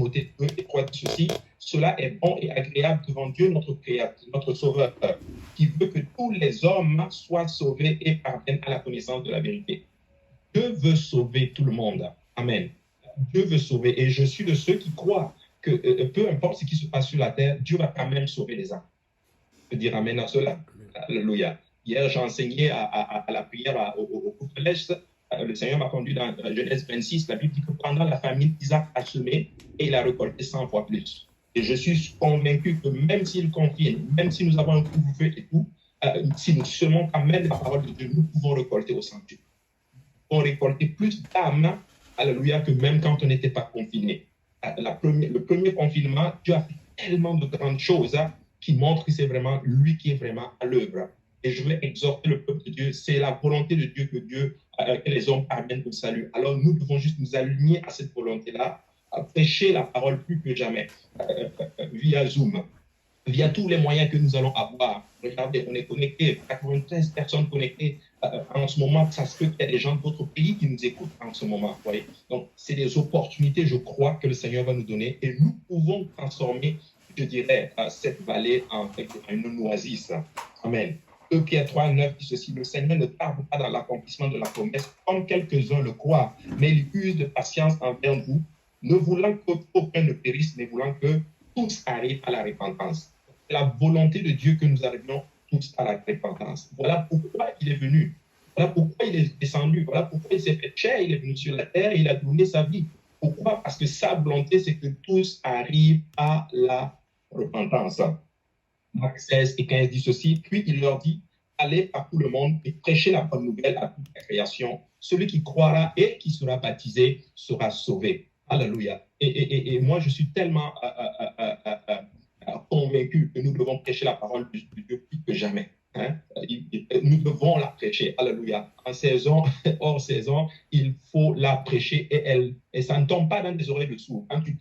Timothée 2 et 3 dit ceci, cela est bon et agréable devant Dieu, notre Créateur, notre Sauveur, qui veut que tous les hommes soient sauvés et parviennent à la connaissance de la vérité. Dieu veut sauver tout le monde. Amen. Dieu veut sauver. Et je suis de ceux qui croient que peu importe ce qui se passe sur la terre, Dieu va quand même sauver les âmes. Je peux dire Amen à cela. Alléluia. Hier, j'ai enseigné à la prière au collège. Le Seigneur m'a conduit dans Genèse 26. La Bible dit que pendant la famine, Isaac a semé et il a récolté 100 fois plus. Et je suis convaincu que même s'il confine, même si nous avons un couvre-feu et tout, si nous semons quand même la parole de Dieu, nous pouvons récolter au centuple. Nous pouvons récolter plus d'âmes, alléluia, que même quand on n'était pas confiné. Le premier confinement, Dieu a fait tellement de grandes choses qui montrent que c'est vraiment lui qui est vraiment à l'œuvre. Et je veux exhorter le peuple de Dieu. C'est la volonté de Dieu que les hommes parviennent au salut. Alors nous devons juste nous aligner à cette volonté-là, à prêcher la parole plus que jamais via Zoom, via tous les moyens que nous allons avoir. Regardez, on est connectés, 93 personnes connectées en ce moment. Ça se peut qu'il y a des gens d'autres pays qui nous écoutent en ce moment. Voyez. Donc, c'est des opportunités, je crois, que le Seigneur va nous donner et nous pouvons transformer, je dirais, cette vallée en une oasis. Amen. 2 Pierre 3, 9 dit ceci, le Seigneur ne tarde pas dans l'accomplissement de la promesse, comme quelques-uns le croient, mais il use de patience envers vous, ne voulant qu'aucun ne périsse, mais voulant que tous arrivent à la repentance. C'est la volonté de Dieu que nous arrivions tous à la repentance. Voilà pourquoi il est venu. Voilà pourquoi il est descendu. Voilà pourquoi il s'est fait chair. Il est venu sur la terre et il a donné sa vie. Pourquoi? Parce que sa volonté, c'est que tous arrivent à la repentance. Marc 16 et 15 dit ceci. Puis il leur dit, allez partout le monde et prêchez la bonne nouvelle à toute la création. Celui qui croira et qui sera baptisé sera sauvé. Alléluia. Et moi, je suis tellement convaincu que nous devons prêcher la parole de Dieu plus que jamais. Hein? Nous devons la prêcher. Alléluia. En saison, hors saison, il faut la prêcher et ça ne tombe pas dans des oreilles de sourds. Quand tu